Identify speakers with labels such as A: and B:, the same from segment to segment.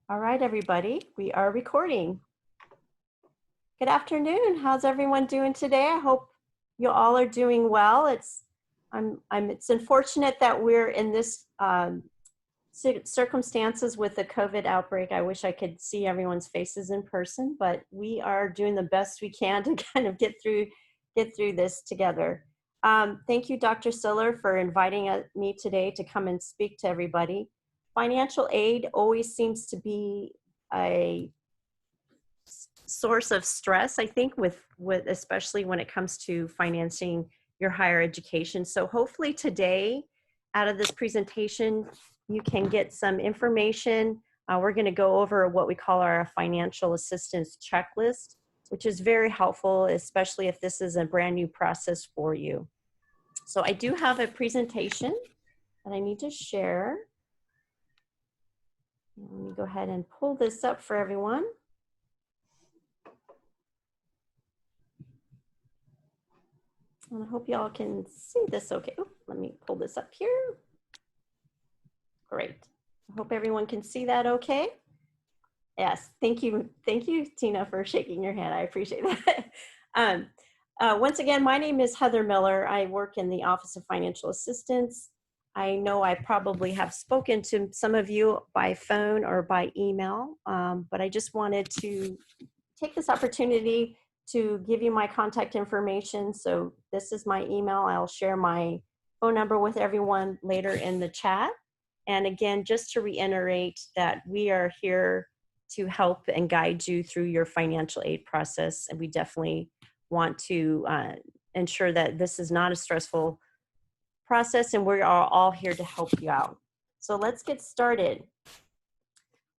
A: All right, everybody, we are recording. Good afternoon. How's everyone doing today? I hope you all are doing well. It's unfortunate that we're in this circumstances with the COVID outbreak. I wish I could see everyone's faces in person, but we are doing the best we can to kind of get through this together. Thank you, Dr. Siller, for inviting me today to come and speak to everybody. Financial aid always seems to be a source of stress, I think, with especially when it comes to financing your higher education. So hopefully today, out of this presentation, you can get some information. We're going to go over what we call our financial assistance checklist, which is very helpful, especially if this is a brand new process for you. So I do have a presentation that I need to share. Let me go ahead and pull this up for everyone. And I hope y'all can see this okay. Oh, let me pull this up here. Great. I hope everyone can see that okay. Yes, thank you. Thank you, Tina, for shaking your hand. I appreciate that. Once again, my name is Heather Miller. I work in the Office of Financial Assistance. I know I probably have spoken to some of you by phone or by email, but I just wanted to take this opportunity to give you my contact information. So this is my email. I'll share my phone number with everyone later in the chat. And again, just to reiterate that we are here to help and guide you through your financial aid process. And we definitely want to ensure that this is not a stressful process, and we are all here to help you out. So let's get started.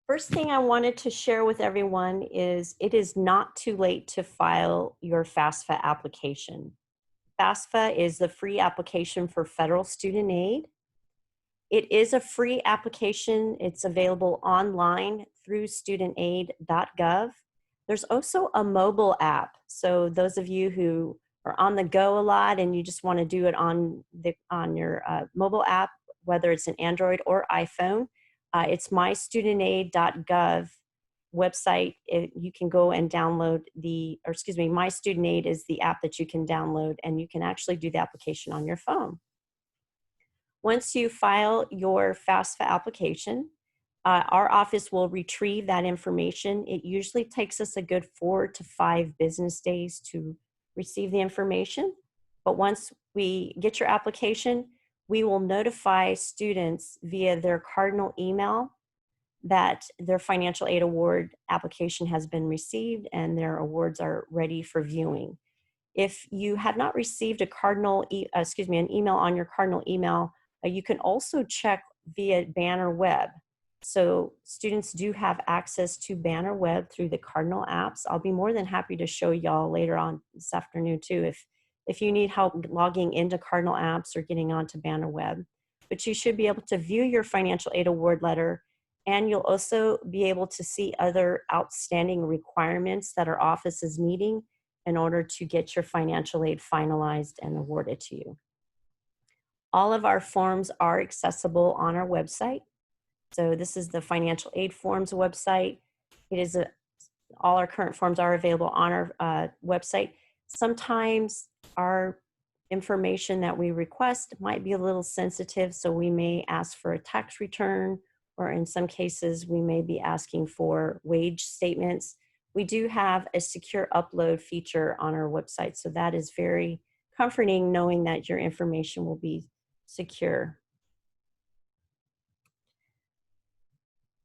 A: First thing I wanted to share with everyone is it is not too late to file your FAFSA application. FAFSA is the free application for federal student aid. It is a free application. It's available online through studentaid.gov. There's also a mobile app. So those of you who are on the go a lot and you just want to do it on your mobile app, whether it's an Android or iPhone, it's mystudentaid.gov website. You can go and download My Student Aid is the app that you can download, and you can actually do the application on your phone. Once you file your FAFSA application, our office will retrieve that information. It usually takes us a good 4 to 5 business days to receive the information. But once we get your application, we will notify students via their Cardinal email that their financial aid award application has been received and their awards are ready for viewing. If you have not received an email on your Cardinal email, you can also check via Banner Web. So students do have access to Banner Web through the Cardinal Apps. I'll be more than happy to show y'all later on this afternoon too if you need help logging into Cardinal Apps or getting onto Banner Web. But you should be able to view your financial aid award letter, and you'll also be able to see other outstanding requirements that our office is needing in order to get your financial aid finalized and awarded to you. All of our forms are accessible on our website. So this is the financial aid forms website. All our current forms are available on our website. Sometimes our information that we request might be a little sensitive, so we may ask for a tax return, or in some cases, we may be asking for wage statements. We do have a secure upload feature on our website, so that is very comforting knowing that your information will be secure.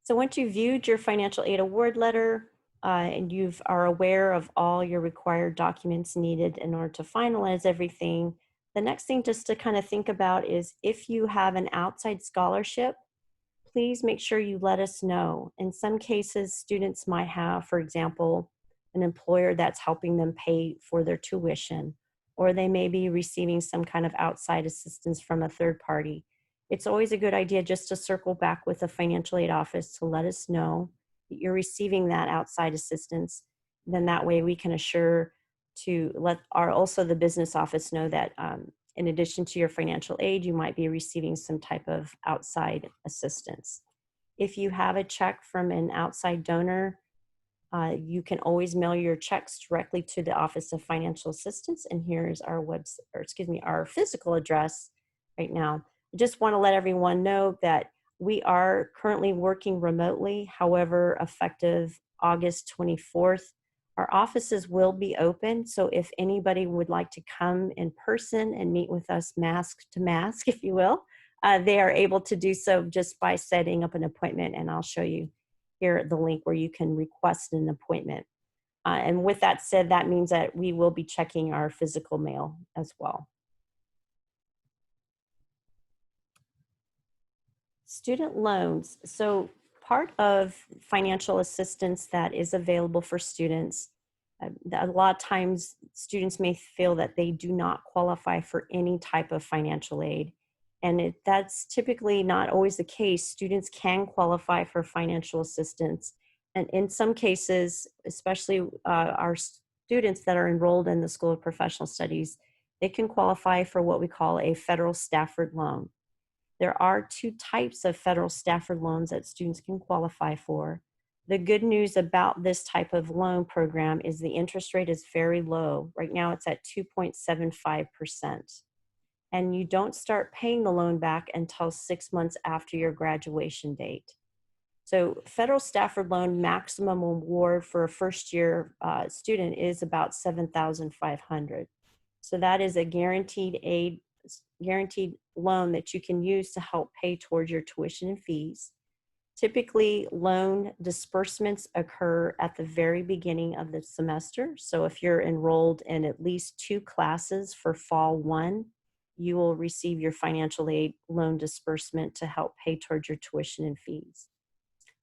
A: So once you've viewed your financial aid award letter and you are aware of all your required documents needed in order to finalize everything, the next thing just to kind of think about is if you have an outside scholarship, please make sure you let us know. In some cases, students might have, for example, an employer that's helping them pay for their tuition, or they may be receiving some kind of outside assistance from a third party. It's always a good idea just to circle back with the financial aid office to let us know that you're receiving that outside assistance. Then that way we can assure to let also the business office know that in addition to your financial aid, you might be receiving some type of outside assistance. If you have a check from an outside donor, you can always mail your checks directly to the Office of Financial Assistance. And here's our our physical address right now. I just want to let everyone know that we are currently working remotely. However, effective August 24th, our offices will be open. So if anybody would like to come in person and meet with us mask to mask, if you will, they are able to do so just by setting up an appointment. And I'll show you here the link where you can request an appointment. And with that said, that means that we will be checking our physical mail as well. Student loans. So part of financial assistance that is available for students, a lot of times students may feel that they do not qualify for any type of financial aid. And that's typically not always the case. Students can qualify for financial assistance. And in some cases, especially our students that are enrolled in the School of Professional Studies, they can qualify for what we call a federal Stafford loan. There are two types of federal Stafford loans that students can qualify for. The good news about this type of loan program is the interest rate is very low. Right now it's at 2.75%. And you don't start paying the loan back until 6 months after your graduation date. So federal Stafford loan maximum award for a first-year student is about $7,500. So that is a guaranteed loan that you can use to help pay towards your tuition and fees. Typically, loan disbursements occur at the very beginning of the semester. So if you're enrolled in at least 2 classes for fall 1, you will receive your financial aid loan disbursement to help pay towards your tuition and fees.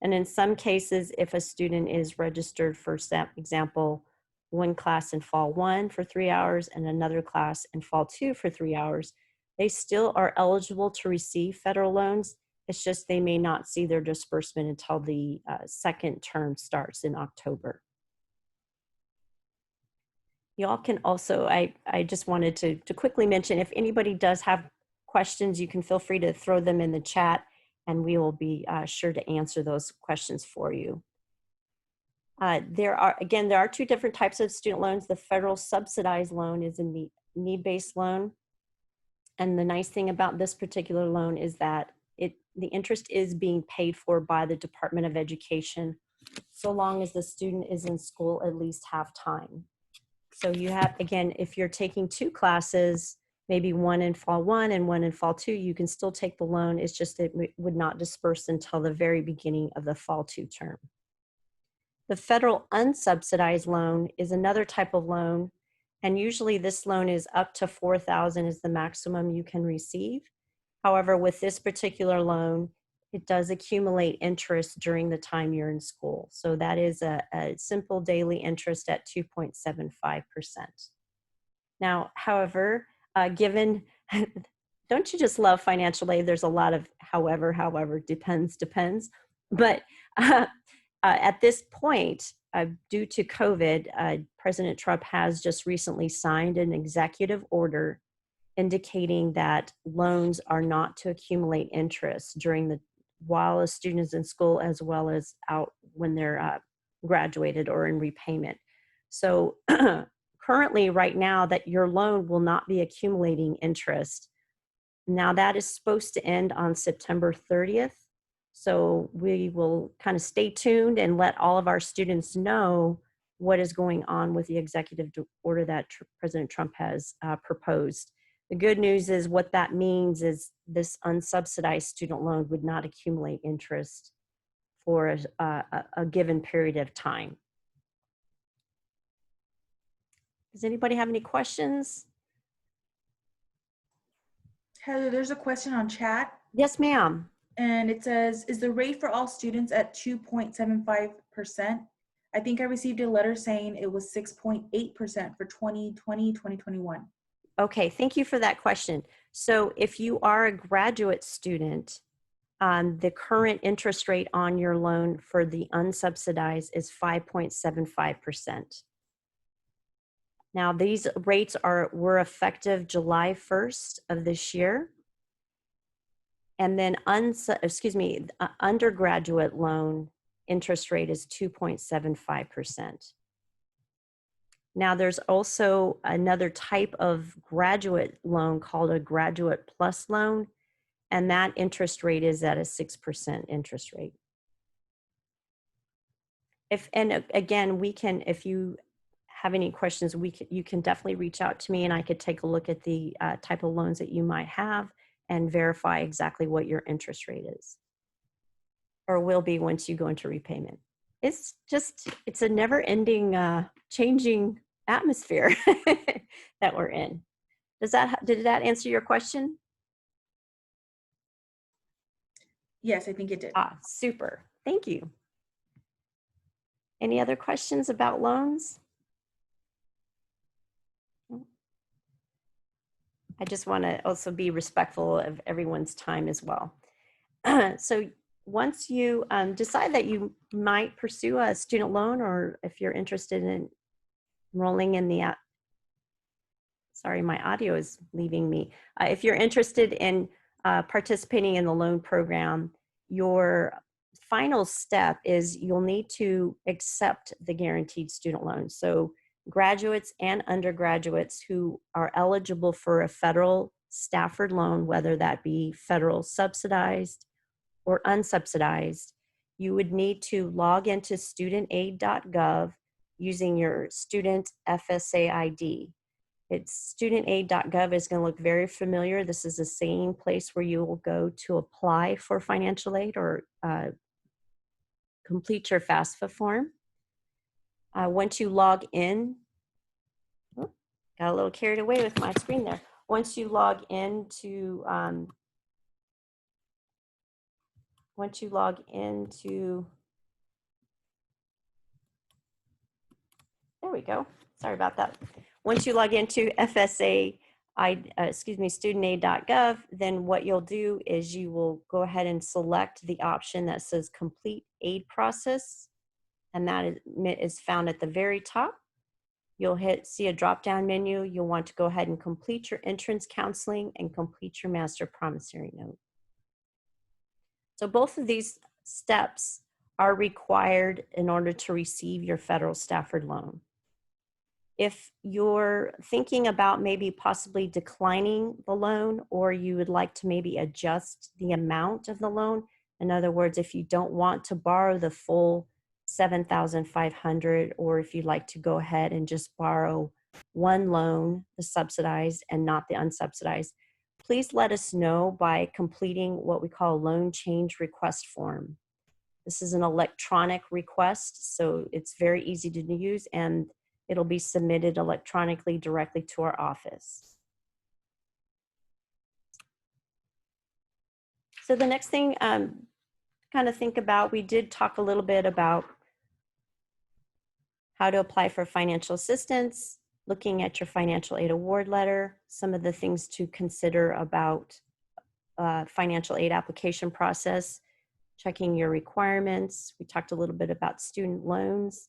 A: And in some cases, if a student is registered for example, 1 class in fall 1 for 3 hours and another class in fall 2 for 3 hours, they still are eligible to receive federal loans. It's just they may not see their disbursement until the second term starts in October. Y'all can also, I just wanted to quickly mention, if anybody does have questions, you can feel free to throw them in the chat and we will be sure to answer those questions for you. There are 2 different types of student loans. The federal subsidized loan is a need-based loan. And the nice thing about this particular loan is that the interest is being paid for by the Department of Education, so long as the student is in school at least half time. So you have, again, if you're taking 2 classes, maybe 1 in fall 1 and 1 in fall 2, you can still take the loan. It's just it would not disperse until the very beginning of the fall 2 term. The federal unsubsidized loan is another type of loan, and usually this loan is up to $4,000 is the maximum you can receive. However, with this particular loan, it does accumulate interest during the time you're in school. So that is a simple daily interest at 2.75%. Now, however, given, don't you just love financial aid? There's a lot of however, depends. But at this point, due to COVID, President Trump has just recently signed an executive order indicating that loans are not to accumulate interest while a student is in school, as well as out when they're graduated or in repayment. So currently, right now, that your loan will not be accumulating interest. Now that is supposed to end on September 30th. So we will kind of stay tuned and let all of our students know what is going on with the executive order that President Trump has proposed. The good news is what that means is this unsubsidized student loan would not accumulate interest for a given period of time. Does anybody have any questions?
B: Heather, there's a question on chat.
A: Yes, ma'am.
B: And it says, is the rate for all students at 2.75%? I think I received a letter saying it was 6.8% for 2020, 2021.
A: Okay, thank you for that question. So if you are a graduate student, the current interest rate on your loan for the unsubsidized is 5.75%. Now these rates were effective July 1st of this year. And then undergraduate loan interest rate is 2.75%. Now there's also another type of graduate loan called a graduate plus loan, and that interest rate is at a 6% interest rate. Again, if you have any questions, you can definitely reach out to me and I could take a look at the type of loans that you might have and verify exactly what your interest rate is or will be once you go into repayment. It's a never ending changing atmosphere that we're in. Did that answer your question?
B: Yes, I think it did.
A: Super. Thank you. Any other questions about loans? I just want to also be respectful of everyone's time as well. So once you decide that you might pursue a student loan, or if you're interested in enrolling in the, sorry, my audio is leaving me. If you're interested in participating in the loan program, your final step is you'll need to accept the guaranteed student loan. So graduates and undergraduates who are eligible for a federal Stafford loan, whether that be federal subsidized or unsubsidized, you would need to log into studentaid.gov using your student FSA ID. It's studentaid.gov is going to look very familiar. This is the same place where you will go to apply for financial aid or complete your FAFSA form. Once you log in, got a little carried away with my screen there. Once you log into, there we go. Sorry about that. Once you log into studentaid.gov, then what you'll do is you will go ahead and select the option that says complete aid process, and that is found at the very top. You'll see a drop-down menu. You'll want to go ahead and complete your entrance counseling and complete your master promissory note. So both of these steps are required in order to receive your federal Stafford loan. If you're thinking about maybe possibly declining the loan, or you would like to maybe adjust the amount of the loan, in other words, if you don't want to borrow the full $7,500, or if you'd like to go ahead and just borrow one loan, the subsidized and not the unsubsidized, please let us know by completing what we call a loan change request form. This is an electronic request, so it's very easy to use, and it'll be submitted electronically directly to our office. So the next thing kind of think about, we did talk a little bit about how to apply for financial assistance, looking at your financial aid award letter, some of the things to consider about financial aid application process, checking your requirements. We talked a little bit about student loans.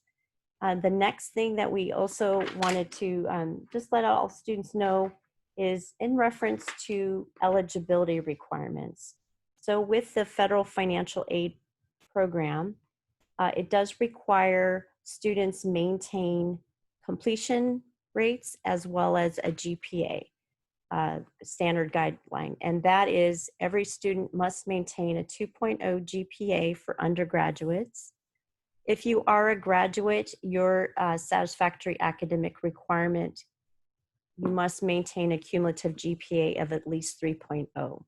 A: The next thing that we also wanted to just let all students know is in reference to eligibility requirements. So with the federal financial aid program, it does require students maintain completion rates as well as a GPA standard guideline. And that is every student must maintain a 2.0 GPA for undergraduates. If you are a graduate, your satisfactory academic requirement, you must maintain a cumulative GPA of at least 3.0.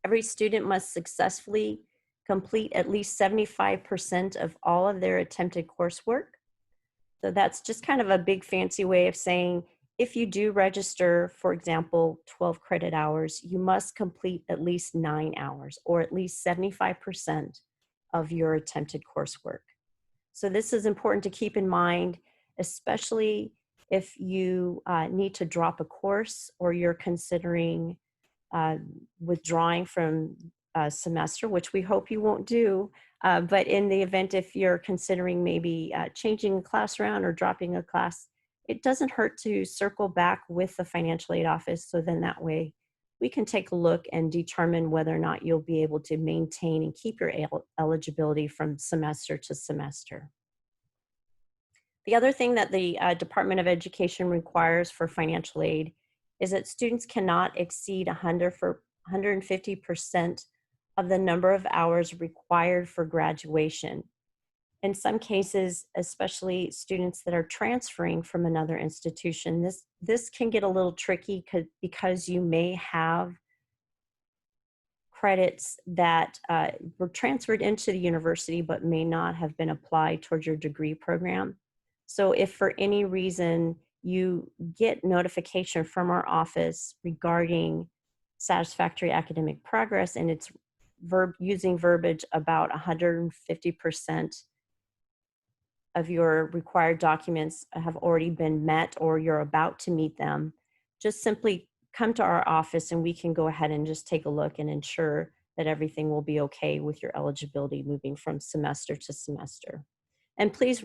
A: Every student must successfully complete at least 75% of all of their attempted coursework. So that's just kind of a big fancy way of saying if you do register, for example, 12 credit hours, you must complete at least 9 hours or at least 75% of your attempted coursework. So this is important to keep in mind, especially if you need to drop a course or you're considering withdrawing from a semester, which we hope you won't do. But in the event if you're considering maybe changing a class around or dropping a class, it doesn't hurt to circle back with the financial aid office, so then that way we can take a look and determine whether or not you'll be able to maintain and keep your eligibility from semester to semester. The other thing that the Department of Education requires for financial aid is that students cannot exceed 150% of the number of hours required for graduation. In some cases, especially students that are transferring from another institution, this can get a little tricky because you may have credits that were transferred into the university but may not have been applied towards your degree program. So if for any reason you get notification from our office regarding satisfactory academic progress and it's using verbiage about 150% of your required documents have already been met or you're about to meet them, just simply come to our office and we can go ahead and just take a look and ensure that everything will be okay with your eligibility moving from semester to semester. And please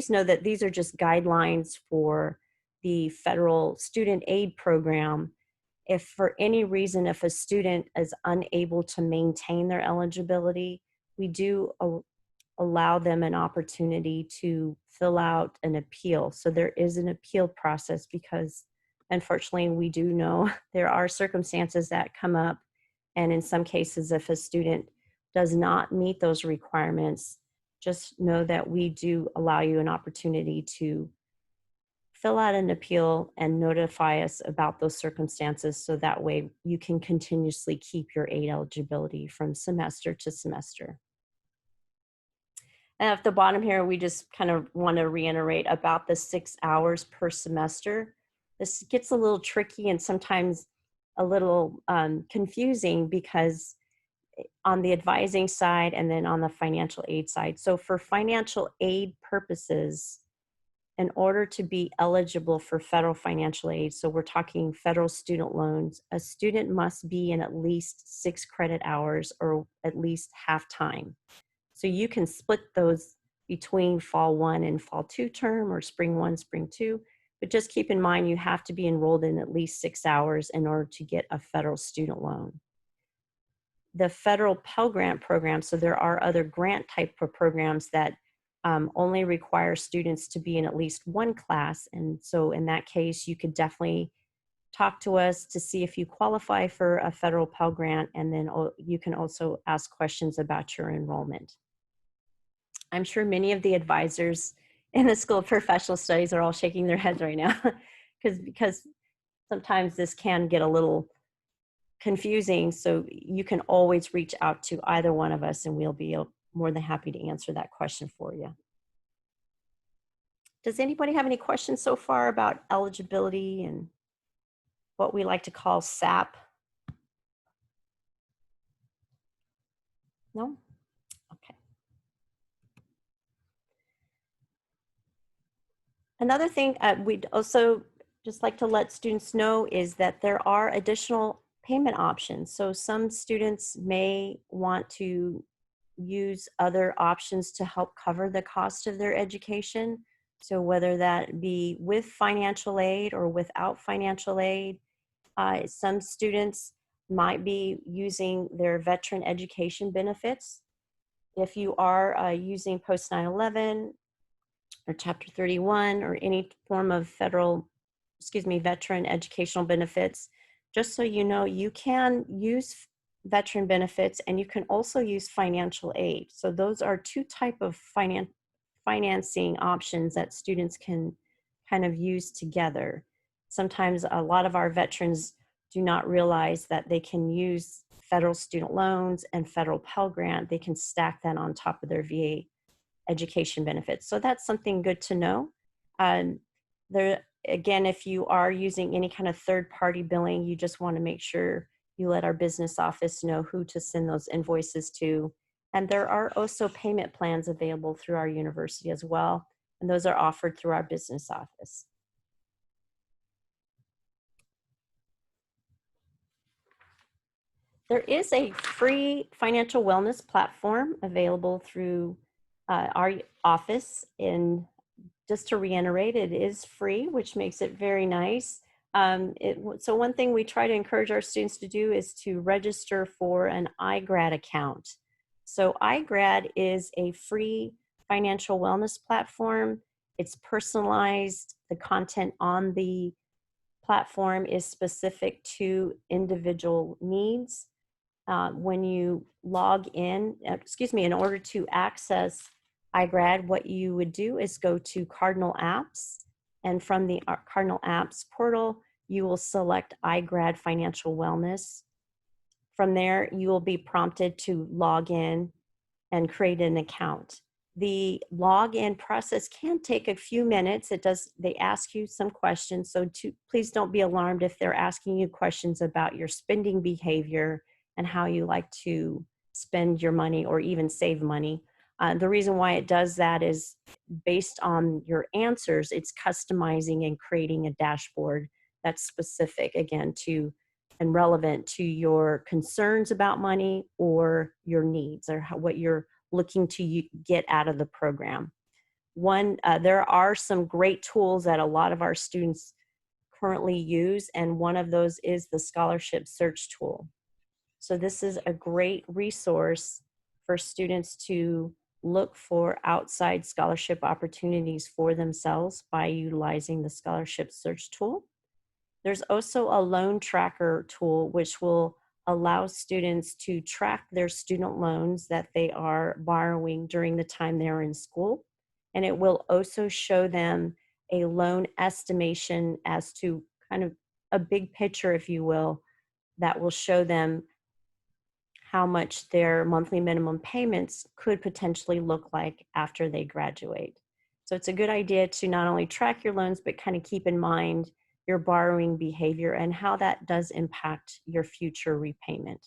A: know that these are just guidelines for the federal student aid program. If for any reason, if a student is unable to maintain their eligibility, we do allow them an opportunity to fill out an appeal. So there is an appeal process because unfortunately we do know there are circumstances that come up, and in some cases if a student does not meet those requirements, just know that we do allow you an opportunity to fill out an appeal and notify us about those circumstances so that way you can continuously keep your aid eligibility from semester to semester. And at the bottom here, we just kind of want to reiterate about the 6 hours per semester. This gets a little tricky and sometimes a little confusing because on the advising side and then on the financial aid side. So for financial aid purposes, in order to be eligible for federal financial aid, so we're talking federal student loans, a student must be in at least 6 credit hours or at least half time. So you can split those between fall 1 and fall 2 term or spring 1, spring 2, but just keep in mind you have to be enrolled in at least 6 hours in order to get a federal student loan. The federal Pell Grant program, so there are other grant type of programs that only require students to be in at least 1 class. And so in that case, you could definitely talk to us to see if you qualify for a federal Pell Grant, and then you can also ask questions about your enrollment. I'm sure many of the advisors in the School of Professional Studies are all shaking their heads right now because sometimes this can get a little confusing. So you can always reach out to either one of us and we'll be more than happy to answer that question for you. Does anybody have any questions so far about eligibility and what we like to call SAP? No? Okay. Another thing we'd also just like to let students know is that there are additional payment options. So some students may want to use other options to help cover the cost of their education. So whether that be with financial aid or without financial aid, some students might be using their veteran education benefits. If you are using post 9/11 or Chapter 31 or any form of veteran educational benefits, just so you know, you can use veteran benefits and you can also use financial aid. So those are 2 types of financing options that students can kind of use together. Sometimes a lot of our veterans do not realize that they can use federal student loans and federal Pell Grant. They can stack that on top of their VA education benefits. So that's something good to know. Again, if you are using any kind of third-party billing, you just want to make sure you let our business office know who to send those invoices to. And there are also payment plans available through our university as well, and those are offered through our business office. There is a free financial wellness platform available through our office. And just to reiterate, it is free, which makes it very nice. So one thing we try to encourage our students to do is to register for an Igrad account. So Igrad is a free financial wellness platform. It's personalized. The content on the platform is specific to individual needs. When you log in, in order to access Igrad, what you would do is go to Cardinal Apps, and from the Cardinal Apps portal, you will select Igrad Financial Wellness. From there, you will be prompted to log in and create an account. The login process can take a few minutes. They ask you some questions, so please don't be alarmed if they're asking you questions about your spending behavior and how you like to spend your money or even save money. The reason why it does that is based on your answers, it's customizing and creating a dashboard that's specific, again, to and relevant to your concerns about money or your needs or what you're looking to get out of the program. There are some great tools that a lot of our students currently use, and one of those is the scholarship search tool. So this is a great resource for students to look for outside scholarship opportunities for themselves by utilizing the scholarship search tool. There's also a loan tracker tool, which will allow students to track their student loans that they are borrowing during the time they're in school. And it will also show them a loan estimation as to kind of a big picture, if you will, that will show them how much their monthly minimum payments could potentially look like after they graduate. So it's a good idea to not only track your loans, but kind of keep in mind your borrowing behavior and how that does impact your future repayment.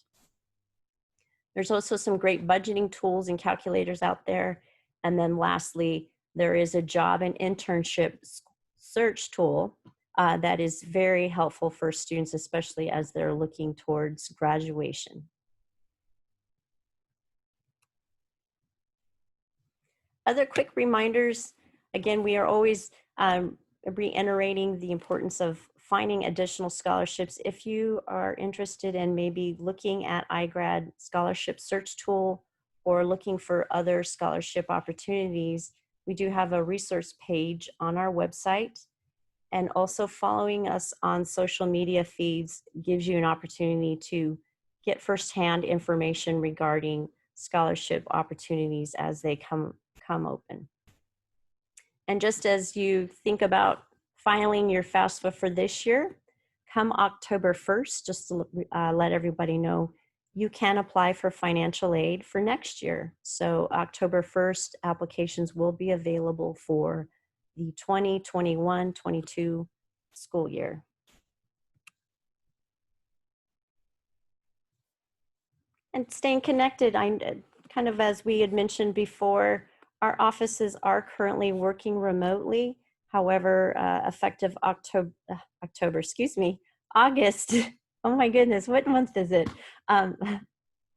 A: There's also some great budgeting tools and calculators out there. And then lastly, there is a job and internship search tool that is very helpful for students, especially as they're looking towards graduation. Other quick reminders, again, we are always reiterating the importance of finding additional scholarships. If you are interested in maybe looking at Igrad scholarship search tool or looking for other scholarship opportunities, we do have a resource page on our website. And also following us on social media feeds gives you an opportunity to get firsthand information regarding scholarship opportunities as they come open. And just as you think about filing your FAFSA for this year, come October 1st, just to let everybody know, you can apply for financial aid for next year. So October 1st, applications will be available for the 2021-22 school year. And staying connected, kind of as we had mentioned before, our offices are currently working remotely. However, effective August, oh my goodness, what month is it?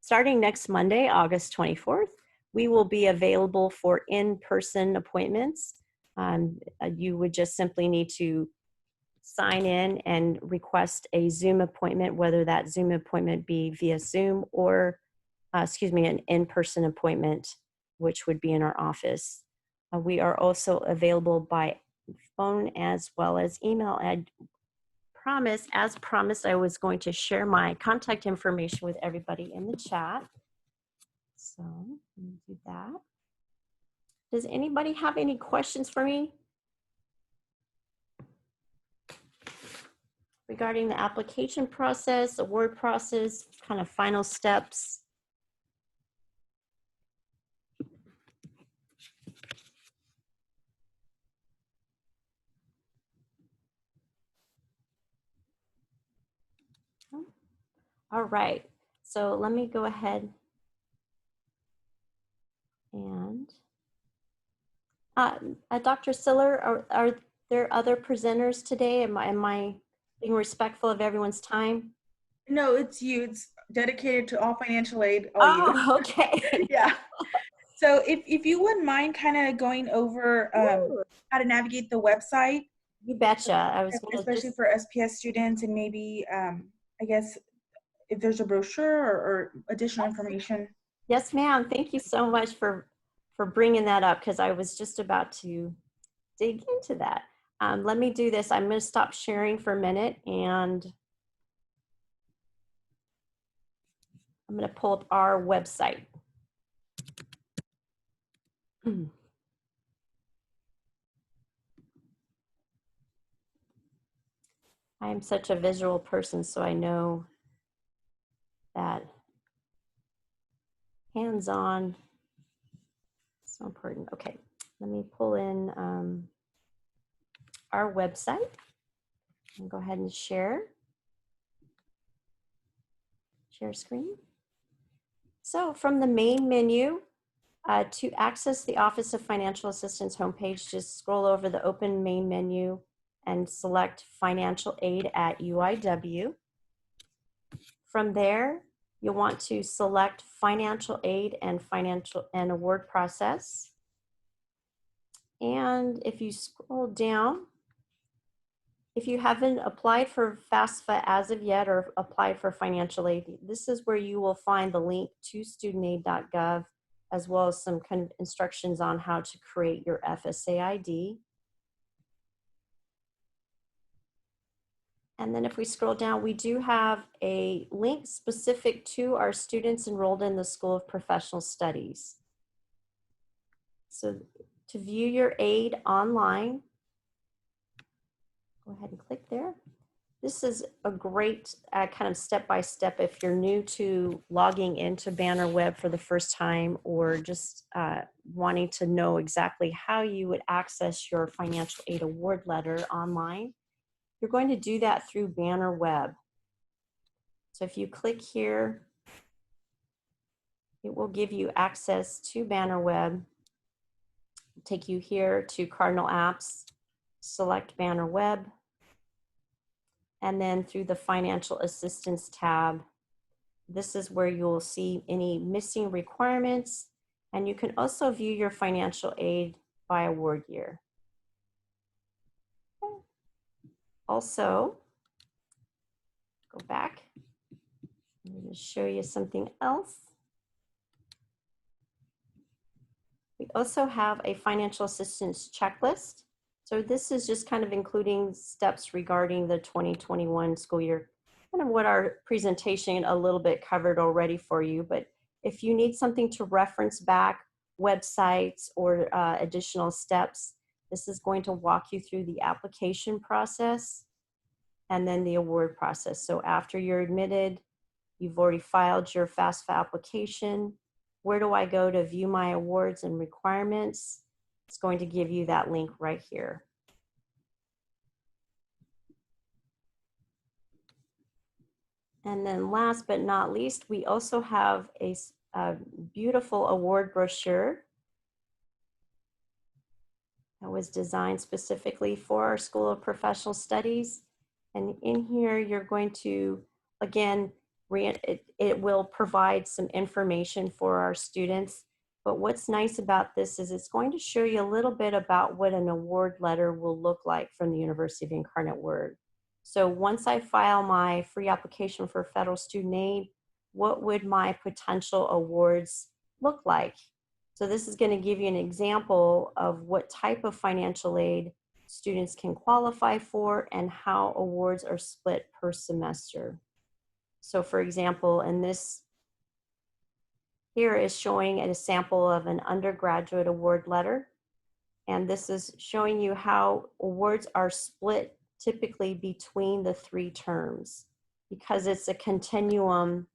A: Starting next Monday, August 24th, we will be available for in-person appointments. You would just simply need to sign in and request a Zoom appointment, whether that Zoom appointment be via Zoom or, an in-person appointment, which would be in our office. We are also available by phone as well as email. As promised, I was going to share my contact information with everybody in the chat. So let me do that. Does anybody have any questions for me regarding the application process, award process, kind of final steps? All right, so let me go ahead and Dr. Siller, are there other presenters today? Am I being respectful of everyone's time?
B: No, it's you. It's dedicated to all financial aid. All you.
A: Okay.
B: Yeah. So if you wouldn't mind kind of going over how to navigate the website,
A: You betcha. I was going to
B: Especially
A: just,
B: for SPS students, and maybe, I guess, if there's a brochure or additional information.
A: yes, ma'am. Thank you so much for bringing that up because I was just about to dig into that. Let me do this. I'm going to stop sharing for a minute and I'm going to pull up our website. I am such a visual person, so I know that hands-on is so important. Okay, let me pull in our website and go ahead and share screen. So from the main menu, to access the Office of Financial Assistance homepage, just scroll over the open main menu and select Financial Aid at UIW. From there, you'll want to select Financial Aid and Award Process. And if you scroll down, if you haven't applied for FAFSA as of yet or applied for financial aid, this is where you will find the link to studentaid.gov, as well as some kind of instructions on how to create your FSA ID. And then if we scroll down, we do have a link specific to our students enrolled in the School of Professional Studies. So to view your aid online, go ahead and click there. This is a great kind of step-by-step if you're new to logging into Banner Web for the first time, or just wanting to know exactly how you would access your financial aid award letter online. You're going to do that through Banner Web. So if you click here, it will give you access to Banner Web, take you here to Cardinal Apps, select Banner Web, and then through the Financial Assistance tab, this is where you'll see any missing requirements, and you can also view your financial aid by award year. Also, go back. I'm going to show you something else. We also have a financial assistance checklist. So this is just kind of including steps regarding the 2021 school year, kind of what our presentation a little bit covered already for you. But if you need something to reference back, websites or additional steps, this is going to walk you through the application process and then the award process. So after you're admitted, you've already filed your FAFSA application. Where do I go to view my awards and requirements? It's going to give you that link right here. And then last but not least, we also have a beautiful award brochure that was designed specifically for our School of Professional Studies. And in here, you're going to, again, it will provide some information for our students. But what's nice about this is it's going to show you a little bit about what an award letter will look like from the University of Incarnate Word. So once I file my free application for federal student aid, what would my potential awards look like? So this is going to give you an example of what type of financial aid students can qualify for and how awards are split per semester. So for example, in this here is showing a sample of an undergraduate award letter. And this is showing you how awards are split typically between the 3 terms. Because it's a continuum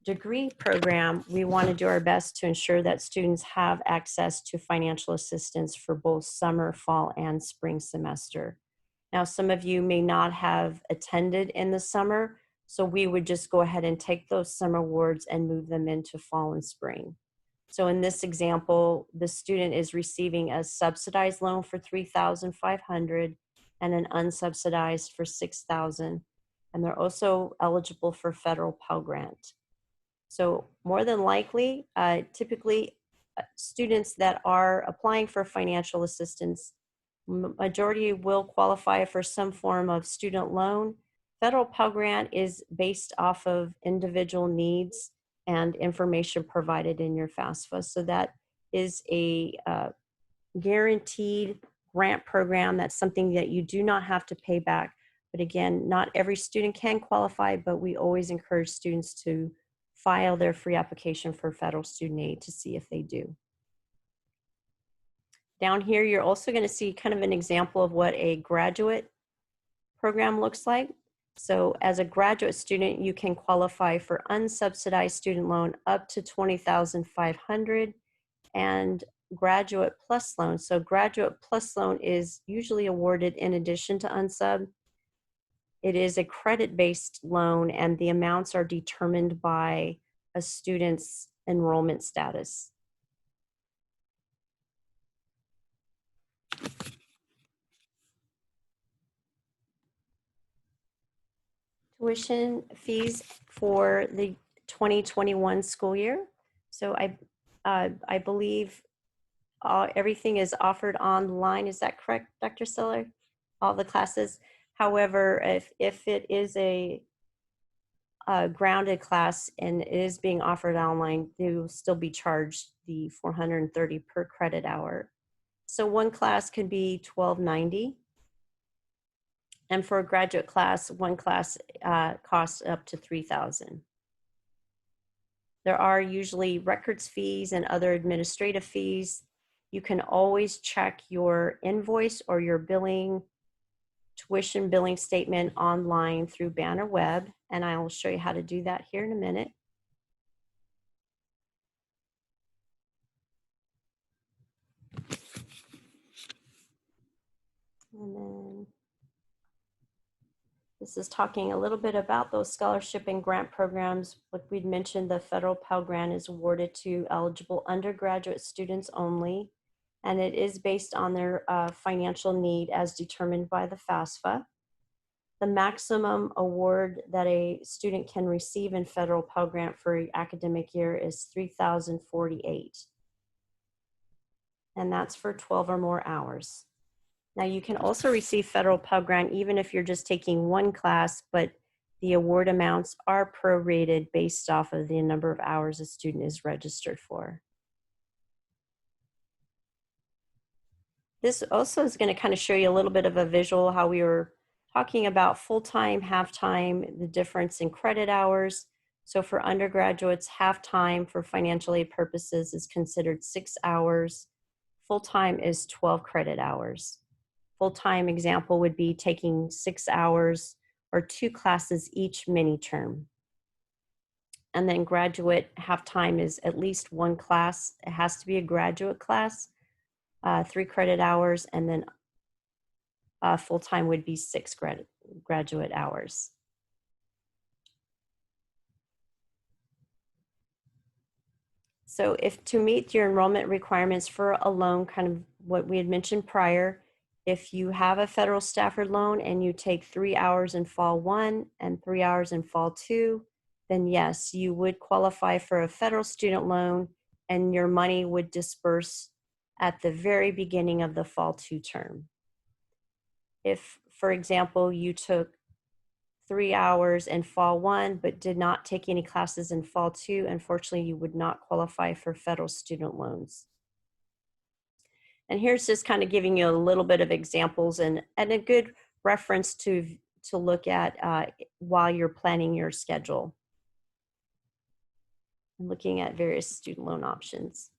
A: degree program, we want to do our best to ensure that students have access to financial assistance for both summer, fall, and spring semester. Now, some of you may not have attended in the summer, so we would just go ahead and take those summer awards and move them into fall and spring. So in this example, the student is receiving a subsidized loan for $3,500 and an unsubsidized for $6,000, and they're also eligible for federal Pell Grant. So more than likely, typically students that are applying for financial assistance Majority will qualify for some form of student loan. Federal Pell Grant is based off of individual needs and information provided in your FAFSA. So that is a guaranteed grant program. That's something that you do not have to pay back. But again, not every student can qualify, but we always encourage students to file their free application for federal student aid to see if they do. Down here, you're also going to see kind of an example of what a graduate program looks like. So as a graduate student, you can qualify for unsubsidized student loan up to $20,500 and graduate plus loan. So graduate plus loan is usually awarded in addition to unsub. It is a credit-based loan and the amounts are determined by a student's enrollment status. Tuition fees for the 2021 school year. So I believe everything is offered online. Is that correct, Dr. Stiller? All the classes. However, if it is a grounded class and it is being offered online, they will still be charged the $430 per credit hour. So one class could be $12.90. And for a graduate class, one class costs up to $3,000. There are usually records fees and other administrative fees. You can always check your invoice or your tuition billing statement online through Banner Web, and I will show you how to do that here in a minute. And then this is talking a little bit about those scholarship and grant programs. Like we'd mentioned, the federal Pell Grant is awarded to eligible undergraduate students only, and it is based on their financial need as determined by the FAFSA. The maximum award that a student can receive in federal Pell Grant for an academic year is $3,048. And that's for 12 or more hours. Now you can also receive federal Pell Grant even if you're just taking one class, but the award amounts are prorated based off of the number of hours a student is registered for. This also is going to kind of show you a little bit of a visual how we were talking about full-time, half-time, the difference in credit hours. So for undergraduates, half-time for financial aid purposes is considered 6 hours. Full-time is 12 credit hours. Full-time example would be taking 6 hours or 2 classes each mini term. And then graduate half-time is at least 1 class. It has to be a graduate class, 3 credit hours, and then full-time would be 6 graduate hours. So if to meet your enrollment requirements for a loan, kind of what we had mentioned prior, if you have a federal Stafford loan and you take 3 hours in fall 1 and 3 hours in fall 2, then yes, you would qualify for a federal student loan and your money would disperse at the very beginning of the fall 2 term. If, for example, you took 3 hours in fall 1 but did not take any classes in fall 2, unfortunately you would not qualify for federal student loans. And here's just kind of giving you a little bit of examples and a good reference to look at while you're planning your schedule and looking at various student loan options.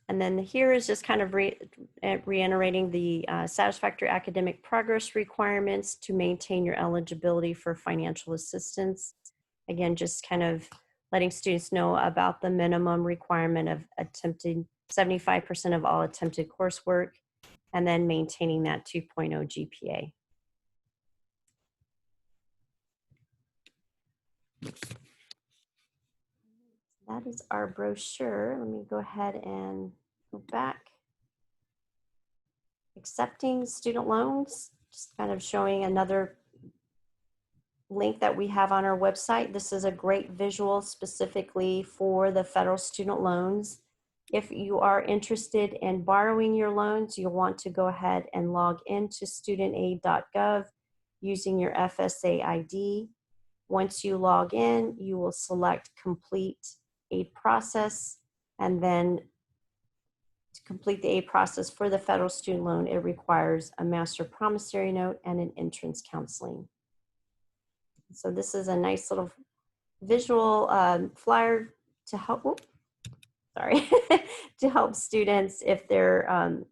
A: And then here is just kind of reiterating the satisfactory academic progress requirements to maintain your eligibility for financial assistance. Again, just kind of letting students know about the minimum requirement of attempting 75% of all attempted coursework, and then maintaining that 2.0 GPA. That is our brochure. Let me go ahead and go back. Accepting student loans, just kind of showing another link that we have on our website. This is a great visual specifically for the federal student loans. If you are interested in borrowing your loans, you'll want to go ahead and log into studentaid.gov using your FSA ID. Once you log in, you will select complete aid process, and then to complete the aid process for the federal student loan, it requires a master promissory note and an entrance counseling. So this is a nice little visual flyer to help, sorry, to help students if they're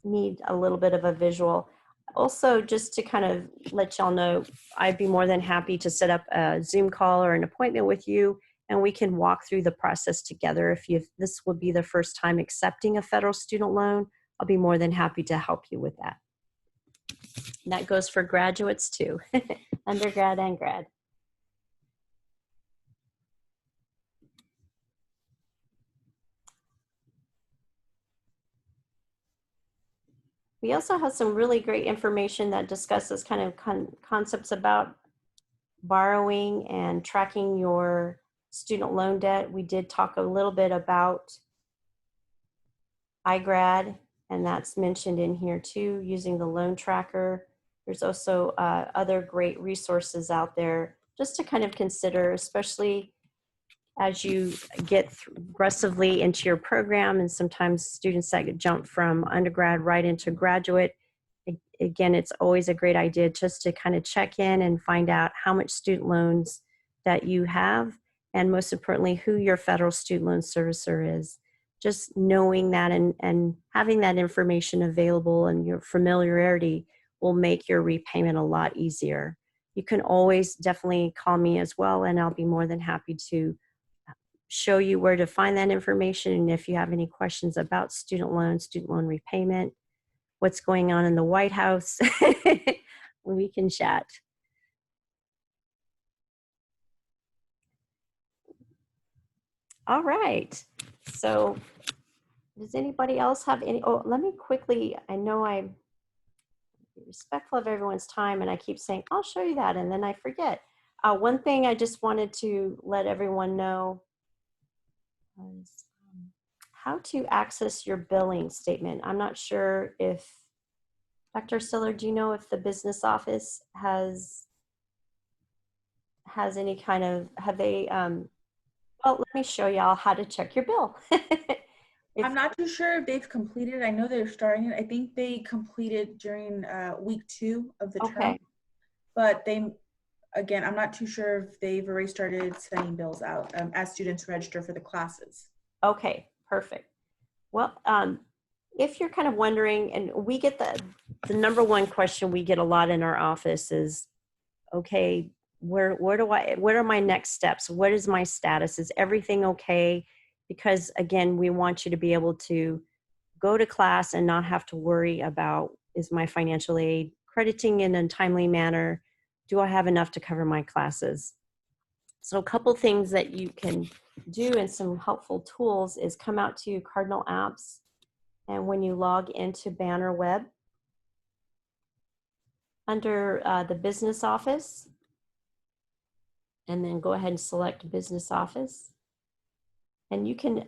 A: need a little bit of a visual. Also, just to kind of let y'all know, I'd be more than happy to set up a Zoom call or an appointment with you, and we can walk through the process together. If this would be the first time accepting a federal student loan, I'll be more than happy to help you with that. And that goes for graduates too, undergrad and grad. We also have some really great information that discusses kind of concepts about borrowing and tracking your student loan debt. We did talk a little bit about Igrad, and that's mentioned in here too, using the loan tracker. There's also other great resources out there just to kind of consider, especially as you get aggressively into your program, and sometimes students that jump from undergrad right into graduate. Again, it's always a great idea just to kind of check in and find out how much student loans that you have, and most importantly, who your federal student loan servicer is. Just knowing that and having that information available and your familiarity will make your repayment a lot easier. You can always definitely call me as well, and I'll be more than happy to show you where to find that information. And if you have any questions about student loan repayment, what's going on in the White House, we can chat. All right. So does anybody else have any, oh, let me quickly, I know I'm respectful of everyone's time and I keep saying, I'll show you that, and then I forget. One thing I just wanted to let everyone know is how to access your billing statement. I'm not sure if, Dr. Stiller, do you know if the business office has any kind of, have they, well, let me show y'all how to check your bill.
B: I'm not too sure if they've completed. I know they're starting it. I think they completed during week 2 of the term. But they, again, I'm not too sure if they've already started sending bills out as students register for the classes.
A: Okay, perfect. Well, if you're kind of wondering, and we get the number one question we get a lot in our office is, okay, what are my next steps? What is my status? Is everything okay? Because again, we want you to be able to go to class and not have to worry about, is my financial aid crediting in a timely manner? Do I have enough to cover my classes? So a couple things that you can do and some helpful tools is come out to Cardinal Apps, and when you log into Banner Web, under the business office, and then go ahead and select business office, and you can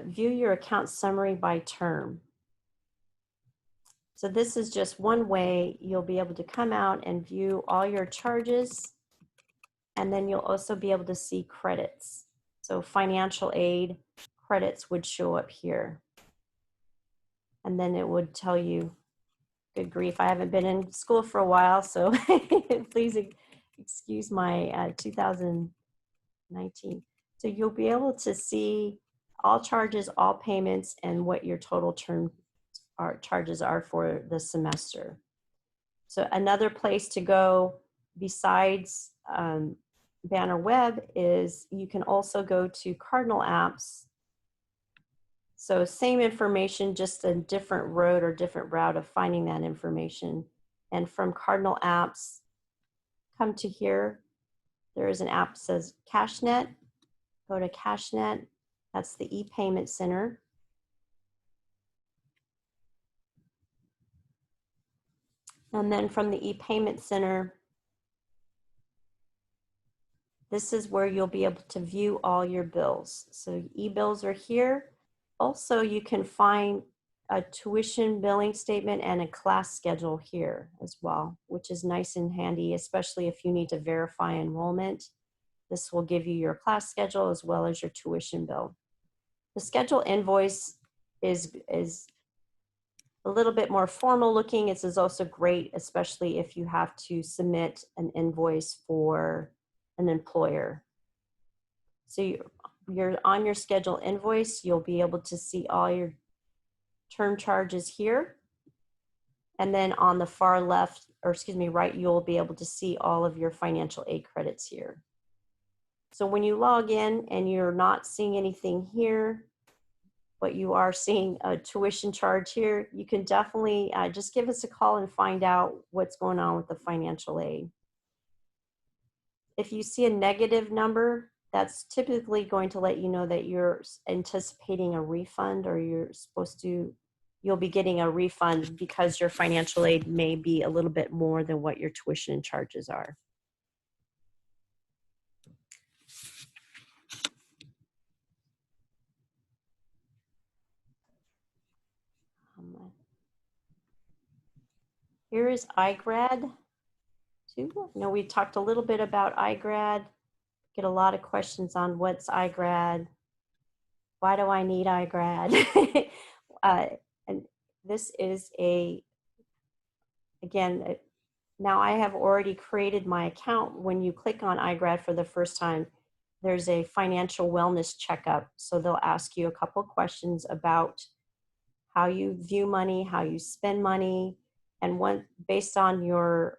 A: view your account summary by term. So this is just one way you'll be able to come out and view all your charges, and then you'll also be able to see credits. So financial aid credits would show up here. And then it would tell you, good grief, I haven't been in school for a while, so please excuse my 2019. So you'll be able to see all charges, all payments, and what your total term charges are for the semester. So another place to go besides Banner Web is you can also go to Cardinal Apps. So same information, just a different road or different route of finding that information. And from Cardinal Apps, come to here. There is an app that says CashNet. Go to CashNet. That's the e-payment center. And then from the e-payment center, this is where you'll be able to view all your bills. So e-bills are here. Also, you can find a tuition billing statement and a class schedule here as well, which is nice and handy, especially if you need to verify enrollment. This will give you your class schedule as well as your tuition bill. The schedule invoice is a little bit more formal looking. It is also great, especially if you have to submit an invoice for an employer. So you're on your schedule invoice, you'll be able to see all your term charges here. And then on the far left, or excuse me, right, you'll be able to see all of your financial aid credits here. So when you log in and you're not seeing anything here, but you are seeing a tuition charge here, you can definitely just give us a call and find out what's going on with the financial aid. If you see a negative number, that's typically going to let you know that you're anticipating a refund, or you'll be getting a refund because your financial aid may be a little bit more than what your tuition and charges are. Here is Igrad too. Now, we talked a little bit about Igrad. Get a lot of questions on what's Igrad. Why do I need Igrad? And this is again, now I have already created my account. When you click on Igrad for the first time, there's a financial wellness checkup. So they'll ask you a couple of questions about how you view money, how you spend money, and based on your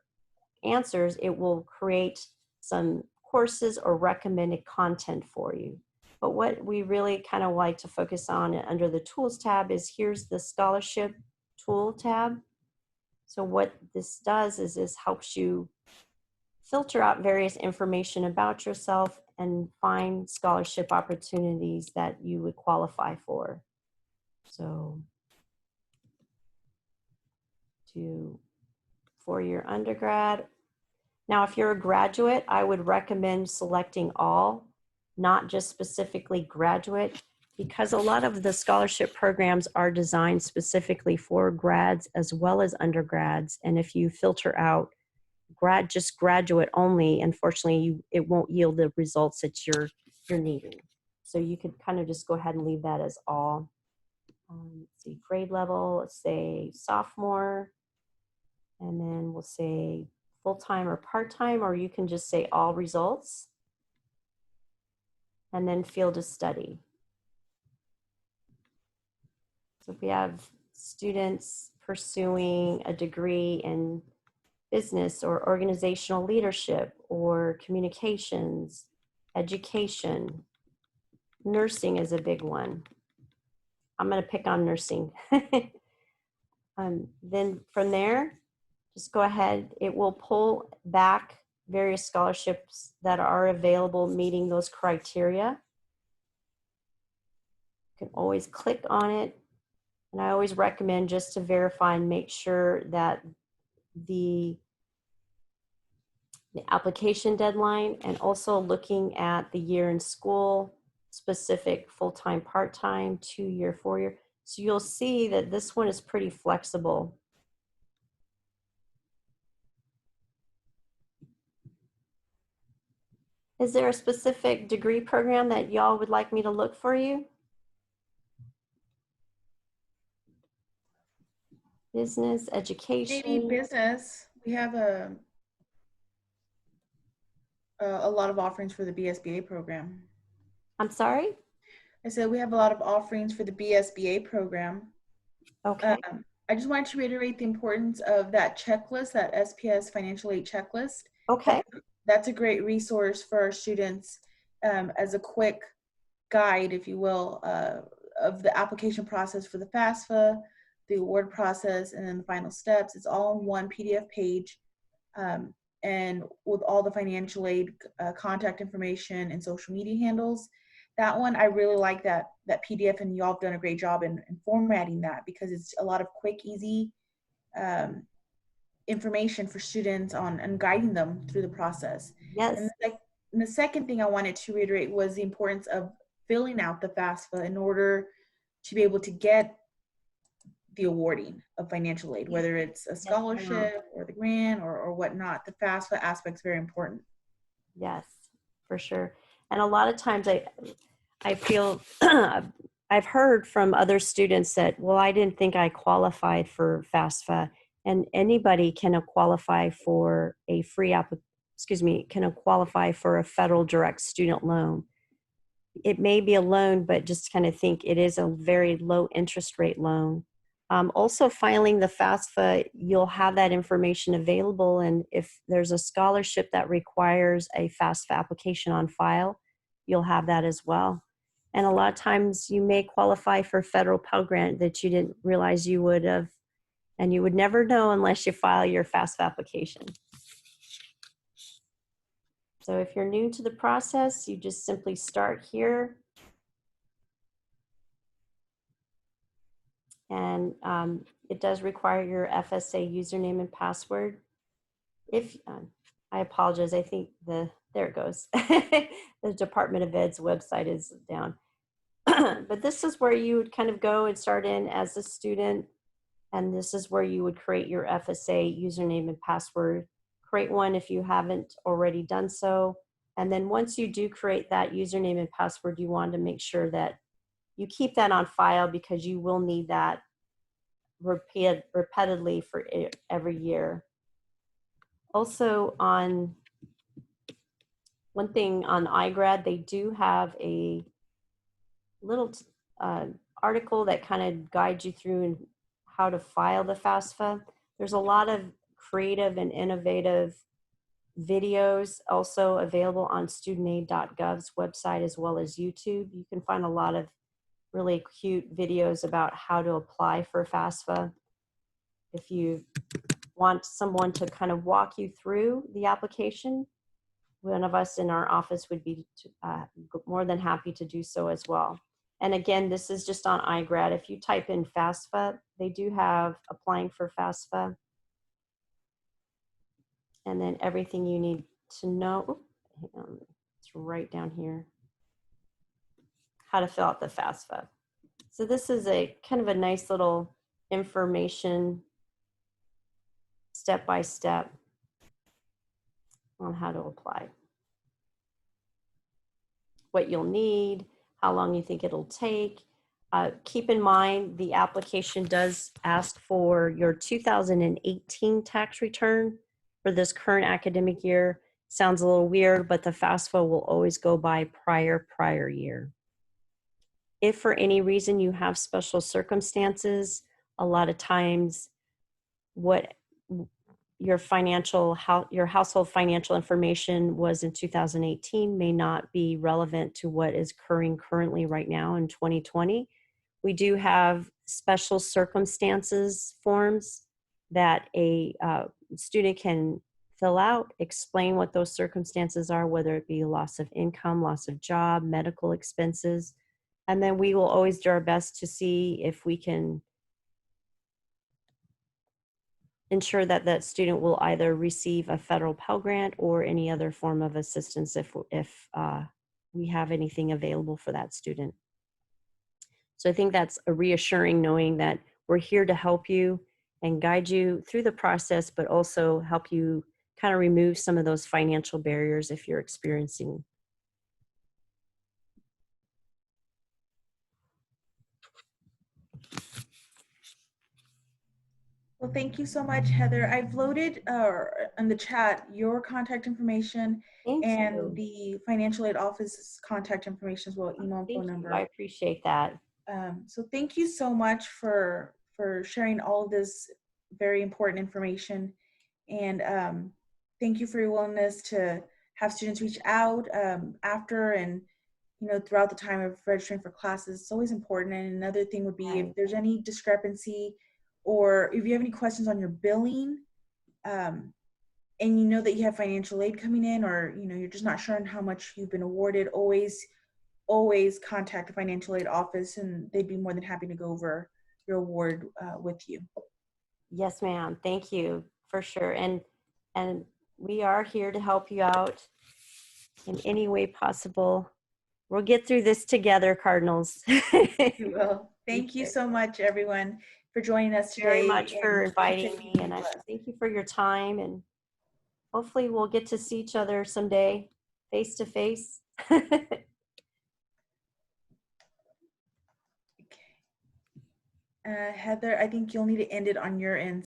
A: answers, it will create some courses or recommended content for you. But what we really kind of like to focus on under the tools tab is here's the scholarship tool tab. So what this does is this helps you filter out various information about yourself and find scholarship opportunities that you would qualify for. So for your undergrad. Now, if you're a graduate, I would recommend selecting all, not just specifically graduate, because a lot of the scholarship programs are designed specifically for grads as well as undergrads. And if you filter out just graduate only, unfortunately, it won't yield the results that you're needing. So you could kind of just go ahead and leave that as all. Let's see, grade level, let's say sophomore, and then we'll say full-time or part-time, or you can just say all results, and then field of study. So if we have students pursuing a degree in business or organizational leadership or communications, education, nursing is a big one. I'm going to pick on nursing. Then from there, just go ahead. It will pull back various scholarships that are available meeting those criteria. You can always click on it. And I always recommend just to verify and make sure that the application deadline and also looking at the year in school, specific full-time, part-time, 2-year, 4-year. So you'll see that this one is pretty flexible. Is there a specific degree program that y'all would like me to look for you? Business, education?
B: Maybe business. We have a lot of offerings for the BSBA program.
A: I'm sorry?
B: I said we have a lot of offerings for the BSBA program.
A: Okay.
B: I just wanted to reiterate the importance of that checklist, that SPS financial aid checklist.
A: Okay.
B: That's a great resource for our students as a quick guide, if you will, of the application process for the FAFSA, the award process, and then the final steps. It's all in one PDF page, and with all the financial aid contact information and social media handles. That one, I really like that PDF, and y'all have done a great job in formatting that, because it's a lot of quick, easy information for students and guiding them through the process.
A: Yes.
B: And the second thing I wanted to reiterate was the importance of filling out the FAFSA in order to be able to get the awarding of financial aid, whether it's a scholarship or the grant or whatnot. The FAFSA aspect is very important.
A: Yes, for sure. And a lot of times I feel I've heard from other students that, well, I didn't think I qualified for FAFSA, and anybody can qualify for a can qualify for a federal direct student loan. It may be a loan, but just kind of think it is a very low interest rate loan. Also, filing the FAFSA, you'll have that information available, and if there's a scholarship that requires a FAFSA application on file, you'll have that as well. And a lot of times you may qualify for a federal Pell Grant that you didn't realize you would have, and you would never know unless you file your FAFSA application. So if you're new to the process, you just simply start here. And it does require your FSA username and password. If I apologize, I think there it goes. The Department of Ed's website is down. But this is where you would kind of go and start in as a student. And this is where you would create your FSA username and password. Create one if you haven't already done so. And then once you do create that username and password, you want to make sure that you keep that on file, because you will need that repeatedly for every year. Also, on one thing on Igrad, they do have a little article that kind of guides you through how to file the FAFSA. There's a lot of creative and innovative videos also available on studentaid.gov's website as well as YouTube. You can find a lot of really cute videos about how to apply for FAFSA. If you want someone to kind of walk you through the application, one of us in our office would be more than happy to do so as well. And again, this is just on Igrad. If you type in FAFSA, they do have applying for FAFSA. And then everything you need to know, it's right down here, how to fill out the FAFSA. So this is a kind of a nice little information step-by-step on how to apply. What you'll need, how long you think it'll take. Keep in mind, the application does ask for your 2018 tax return for this current academic year. Sounds a little weird, but the FAFSA will always go by prior year. If for any reason you have special circumstances, a lot of times what your household financial information was in 2018 may not be relevant to what is occurring currently right now in 2020. We do have special circumstances forms that a student can fill out, explain what those circumstances are, whether it be loss of income, loss of job, medical expenses. And then we will always do our best to see if we can ensure that that student will either receive a federal Pell Grant or any other form of assistance if we have anything available for that student. So I think that's a reassuring, knowing that we're here to help you and guide you through the process, but also help you kind of remove some of those financial barriers if you're experiencing.
B: Well, thank you so much, Heather. I've loaded in the chat your contact information and the financial aid office's contact information as well, email and phone number.
A: I appreciate that.
B: So thank you so much for sharing all of this very important information. And thank you for your willingness to have students reach out after and throughout the time of registering for classes. It's always important. And another thing would be if there's any discrepancy, or if you have any questions on your billing, and you know that you have financial aid coming in, or you're just not sure on how much you've been awarded, always contact the financial aid office, and they'd be more than happy to go over your award with you.
A: Yes, ma'am. Thank you for sure. And we are here to help you out in any way possible. We'll get through this together, Cardinals.
B: You will. Thank you so much, everyone, for joining us today.
A: Very much for inviting me, and I thank you for your time, and hopefully we'll get to see each other someday, face to face.
B: Heather, I think you'll need to end it on your end.